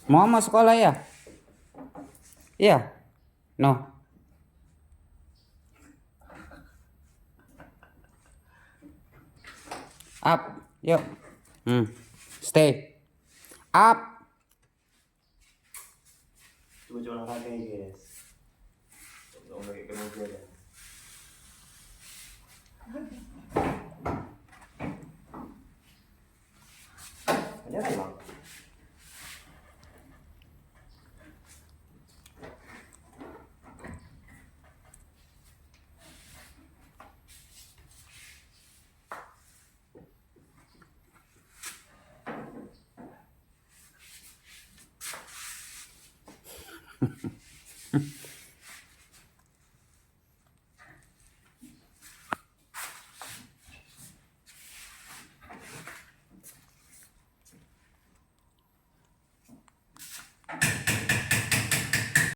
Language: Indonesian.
Mau sekolah ya? Iya. No. Up. Yuk. Stay. Up. Coba olahraga ya guys. Nggak pakai kemeja ya. Ada apa bang?